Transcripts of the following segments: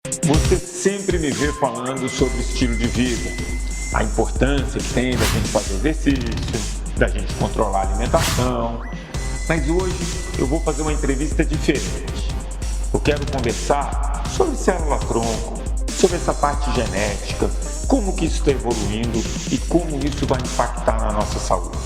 Você sempre me vê falando sobre estilo de vida, a importância que tem da gente fazer exercício, da gente controlar a alimentação. Mas hoje eu vou fazer uma entrevista diferente. Eu quero conversar sobre célula-tronco, sobre essa parte genética, como que isso está evoluindo e como isso vai impactar na nossa saúde.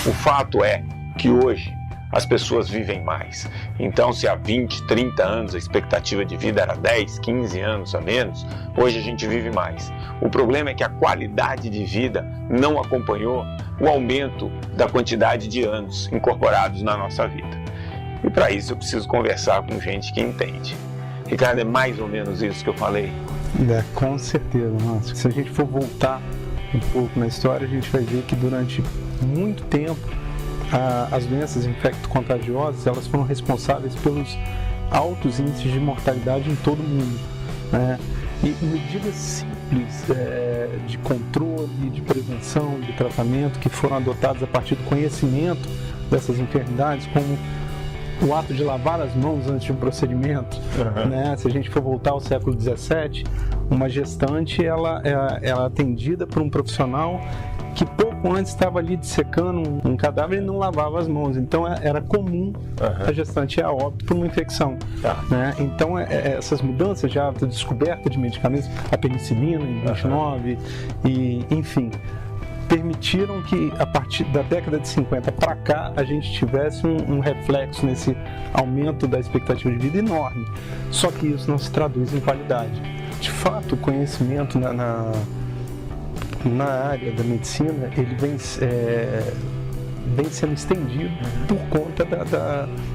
O fato é que hoje as pessoas vivem mais. Então, se há 20, 30 anos a expectativa de vida era 10, 15 anos a menos, hoje a gente vive mais. O problema é que a qualidade de vida não acompanhou o aumento da quantidade de anos incorporados na nossa vida. E para isso eu preciso conversar com gente que entende. Ricardo, é mais ou menos isso que eu falei? Com certeza, Márcio. Se a gente for voltar um pouco na história, a gente vai ver que durante muito tempo as doenças infecto-contagiosas elas foram responsáveis pelos altos índices de mortalidade em todo o mundo, né? E medidas simples de controle, de prevenção, de tratamento que foram adotadas a partir do conhecimento dessas enfermidades, como o ato de lavar as mãos antes de um procedimento, né? Se a gente for voltar ao século XVII, uma gestante ela é atendida por um profissional que pouco antes estava ali dissecando um cadáver e não lavava as mãos. Então era comum a gestante ir a óbito por uma infecção. Né? Então essas mudanças já, a descoberta de medicamentos, a penicilina em 29, e enfim, permitiram que a partir da década de 50 para cá a gente tivesse um reflexo nesse aumento da expectativa de vida enorme. Só que isso não se traduz em qualidade. De fato, o conhecimento na área da medicina ele vem sendo estendido por conta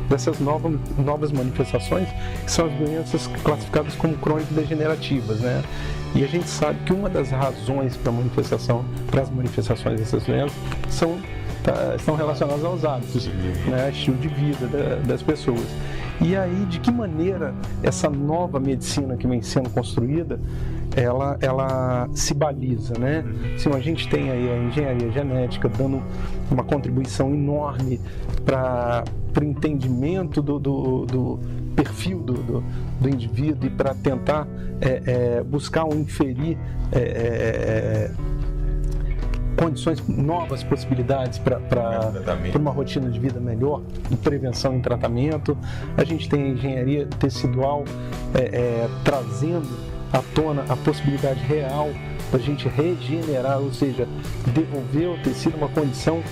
dessas novas manifestações, que são as doenças classificadas como crônico-degenerativas, né? E a gente sabe que uma das razões para as manifestações dessas doenças estão relacionadas aos hábitos, né? Estilo de vida das pessoas. E aí, de que maneira essa nova medicina que vem sendo construída, ela se baliza, né? Assim, a gente tem aí a engenharia genética dando uma contribuição enorme para o entendimento do perfil do indivíduo e para tentar buscar ou inferir condições, novas possibilidades para uma rotina de vida melhor, em prevenção e tratamento. A gente tem a engenharia tecidual trazendo à tona a possibilidade real para a gente regenerar, ou seja, devolver ao tecido uma condição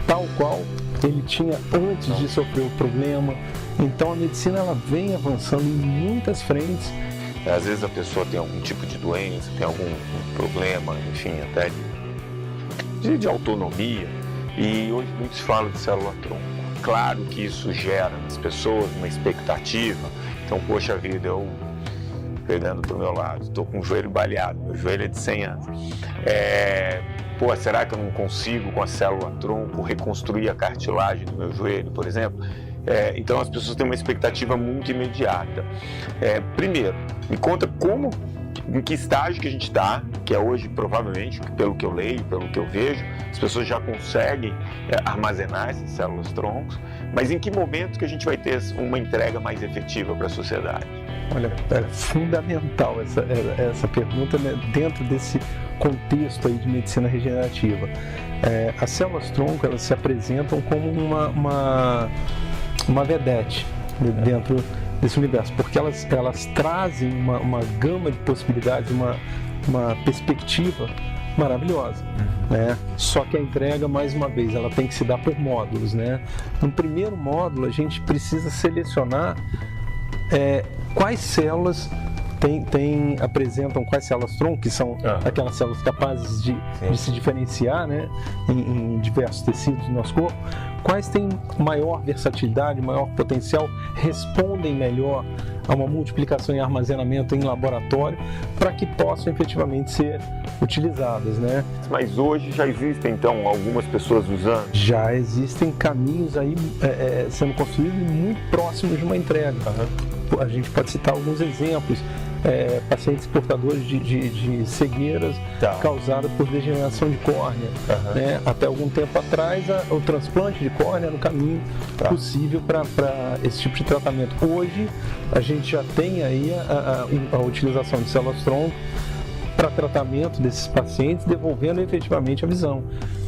tal qual ele tinha antes de sofrer o problema. Então a medicina ela vem avançando em muitas frentes. Às vezes a pessoa tem algum tipo de doença, tem algum problema, enfim, até de autonomia, e hoje muito se fala de célula-tronco. Claro que isso gera nas pessoas uma expectativa. Então, poxa vida, eu pegando para o meu lado, estou com o joelho baleado, meu joelho é de 100 anos. Será que eu não consigo com a célula-tronco reconstruir a cartilagem do meu joelho, por exemplo? Então as pessoas têm uma expectativa muito imediata. Primeiro, me conta em que estágio que a gente está, que é hoje provavelmente, pelo que eu leio, pelo que eu vejo, as pessoas já conseguem armazenar essas células-troncos, mas em que momento que a gente vai ter uma entrega mais efetiva para a sociedade? Olha, é fundamental essa pergunta, né, dentro desse contexto aí de medicina regenerativa. As células-tronco, elas se apresentam como uma vedete dentro desse universo, porque elas trazem uma gama de possibilidades, uma perspectiva maravilhosa, né? Só que a entrega, mais uma vez, ela tem que se dar por módulos, né? No primeiro módulo, a gente precisa selecionar quais células apresentam quais células-tronco, que são aquelas células capazes de se diferenciar, né, em diversos tecidos do nosso corpo, quais têm maior versatilidade, maior potencial, respondem melhor a uma multiplicação e armazenamento em laboratório para que possam efetivamente ser utilizadas, né? Mas hoje já existem, então, algumas pessoas usando? Já existem caminhos aí sendo construídos muito próximos de uma entrega. A gente pode citar alguns exemplos. Pacientes portadores de cegueiras causadas por degeneração de córnea. Né? Até algum tempo atrás, o transplante de córnea era um caminho possível para esse tipo de tratamento. Hoje, a gente já tem aí a utilização de células-tronco para tratamento desses pacientes, devolvendo efetivamente a visão.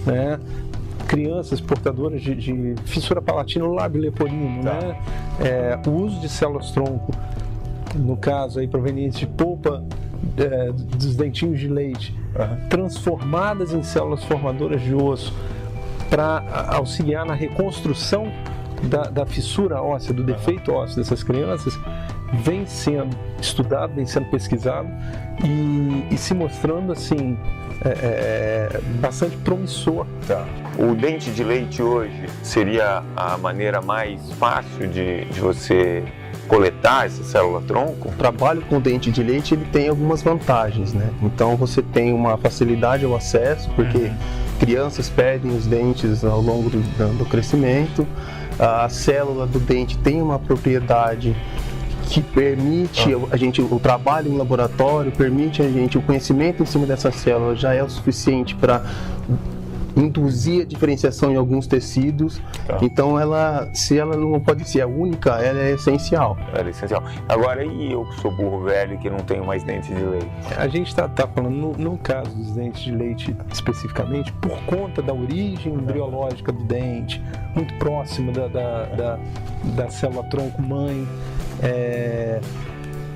Né? Crianças portadoras de fissura palatina no lábio leporino, né? O uso de células-tronco, no caso aí provenientes de polpa dos dentinhos de leite, transformadas em células formadoras de osso para auxiliar na reconstrução da fissura óssea, do defeito ósseo dessas crianças, vem sendo estudado, vem sendo pesquisado e se mostrando assim bastante promissor. O dente de leite hoje seria a maneira mais fácil de você coletar essa célula-tronco? O trabalho com dente de leite ele tem algumas vantagens, né? Então você tem uma facilidade ao acesso, porque crianças perdem os dentes ao longo do crescimento. A célula do dente tem uma propriedade que permite o trabalho em laboratório, permite a gente, o conhecimento em cima dessa célula já é o suficiente para induzir a diferenciação em alguns tecidos. Então se ela não pode ser a única, ela é essencial. Ela é essencial. Agora, e eu que sou burro velho que não tenho mais dente de leite? A gente está falando no caso dos dentes de leite especificamente, por conta da origem embriológica do dente, muito próximo da célula-tronco mãe,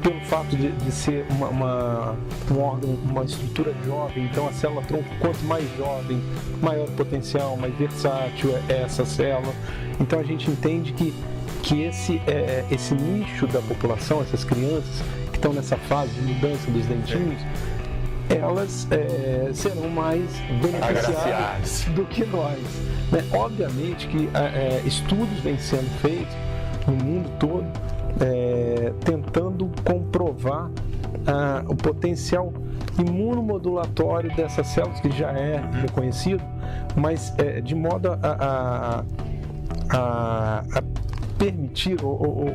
pelo fato de ser um órgão, uma estrutura jovem. Então a célula-tronco, quanto mais jovem, maior o potencial, mais versátil é essa célula. Então a gente entende que esse nicho da população, essas crianças que estão nessa fase de mudança dos dentinhos, elas serão mais beneficiadas do que nós. Né? Obviamente que estudos vêm sendo feitos no mundo todo, tentando comprovar o potencial imunomodulatório dessas células, que já é reconhecido, mas de modo a permitir ou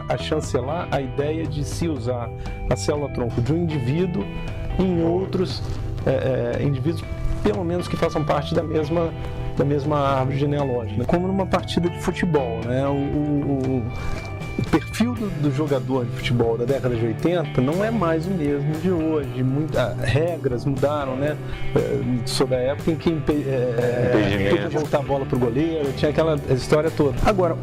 a chancelar a ideia de se usar a célula-tronco de um indivíduo em outros indivíduos, pelo menos que façam parte da mesma árvore genealógica, como numa partida de futebol, né? O perfil do jogador de futebol da década de 80 não é mais o mesmo de hoje. Regras mudaram, né? Sou da época em que podia voltar a bola para o goleiro, tinha aquela história toda. Agora,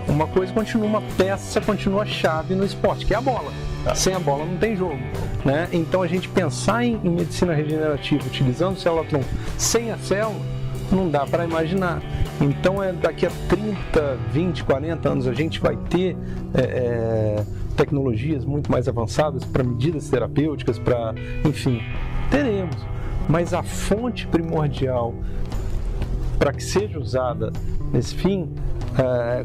uma coisa continua, uma peça continua chave no esporte, que é a bola. Sem a bola não tem jogo, né? Então a gente pensar em medicina regenerativa utilizando célula-tronco sem a célula, não dá para imaginar. Então daqui a 30, 20, 40 anos a gente vai ter tecnologias muito mais avançadas para medidas terapêuticas, enfim, teremos. Mas a fonte primordial para que seja usada nesse fim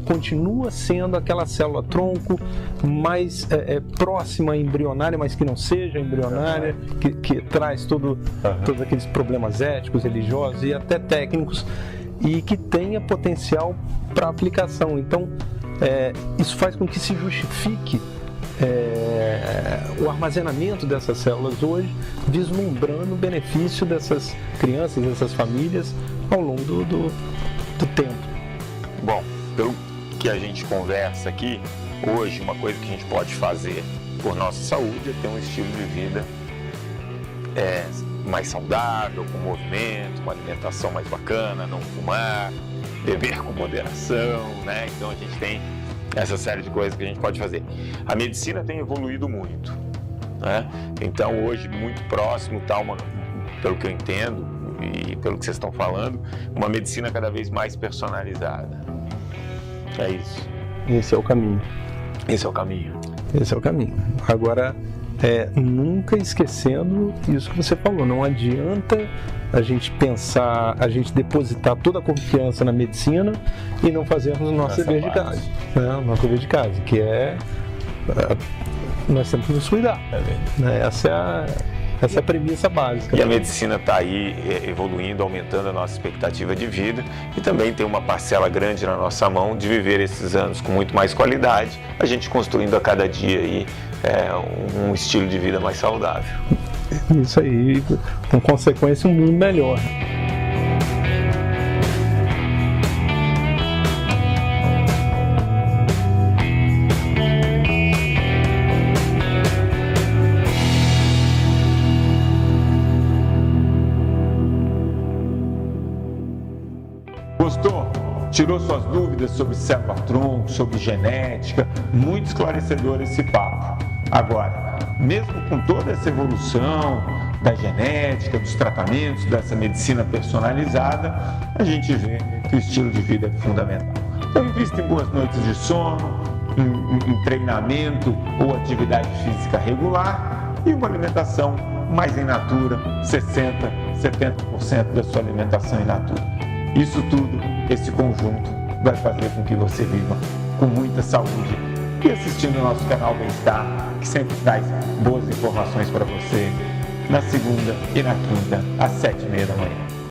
continua sendo aquela célula-tronco mais próxima à embrionária, mas que não seja embrionária, que traz todos aqueles problemas éticos, religiosos e até técnicos, e que tenha potencial para aplicação. Então, isso faz com que se justifique o armazenamento dessas células hoje, vislumbrando o benefício dessas crianças, dessas famílias ao longo do tempo. Bom, pelo que a gente conversa aqui, hoje uma coisa que a gente pode fazer por nossa saúde é ter um estilo de vida mais saudável, com movimento, uma alimentação mais bacana, não fumar, beber com moderação, né? Então a gente tem essa série de coisas que a gente pode fazer. A medicina tem evoluído muito, né? Então hoje muito próximo está pelo que eu entendo e pelo que vocês estão falando, uma medicina cada vez mais personalizada. É isso. Esse é o caminho. Esse é o caminho. Esse é o caminho. Agora, nunca esquecendo isso que você falou. Não adianta a gente pensar, a gente depositar toda a confiança na medicina e não fazermos o nosso dever de casa, né? O nosso dever de casa, que nós temos que nos cuidar. Né? Essa é a premissa básica. E a medicina está aí evoluindo, aumentando a nossa expectativa de vida e também tem uma parcela grande na nossa mão de viver esses anos com muito mais qualidade, a gente construindo a cada dia aí um estilo de vida mais saudável. Isso aí, com consequência, um mundo melhor. Gostou? Tirou suas dúvidas sobre célula-tronco, sobre genética? Muito esclarecedor esse papo. Agora, mesmo com toda essa evolução da genética, dos tratamentos, dessa medicina personalizada, a gente vê que o estilo de vida é fundamental. Então, invista em boas noites de sono, em treinamento ou atividade física regular e uma alimentação mais in natura, 60%, 70% da sua alimentação in natura. Isso tudo, esse conjunto, vai fazer com que você viva com muita saúde e assistindo o nosso canal Bem-Estar, que sempre traz boas informações para você, na segunda e na quinta, às 7h30 da manhã.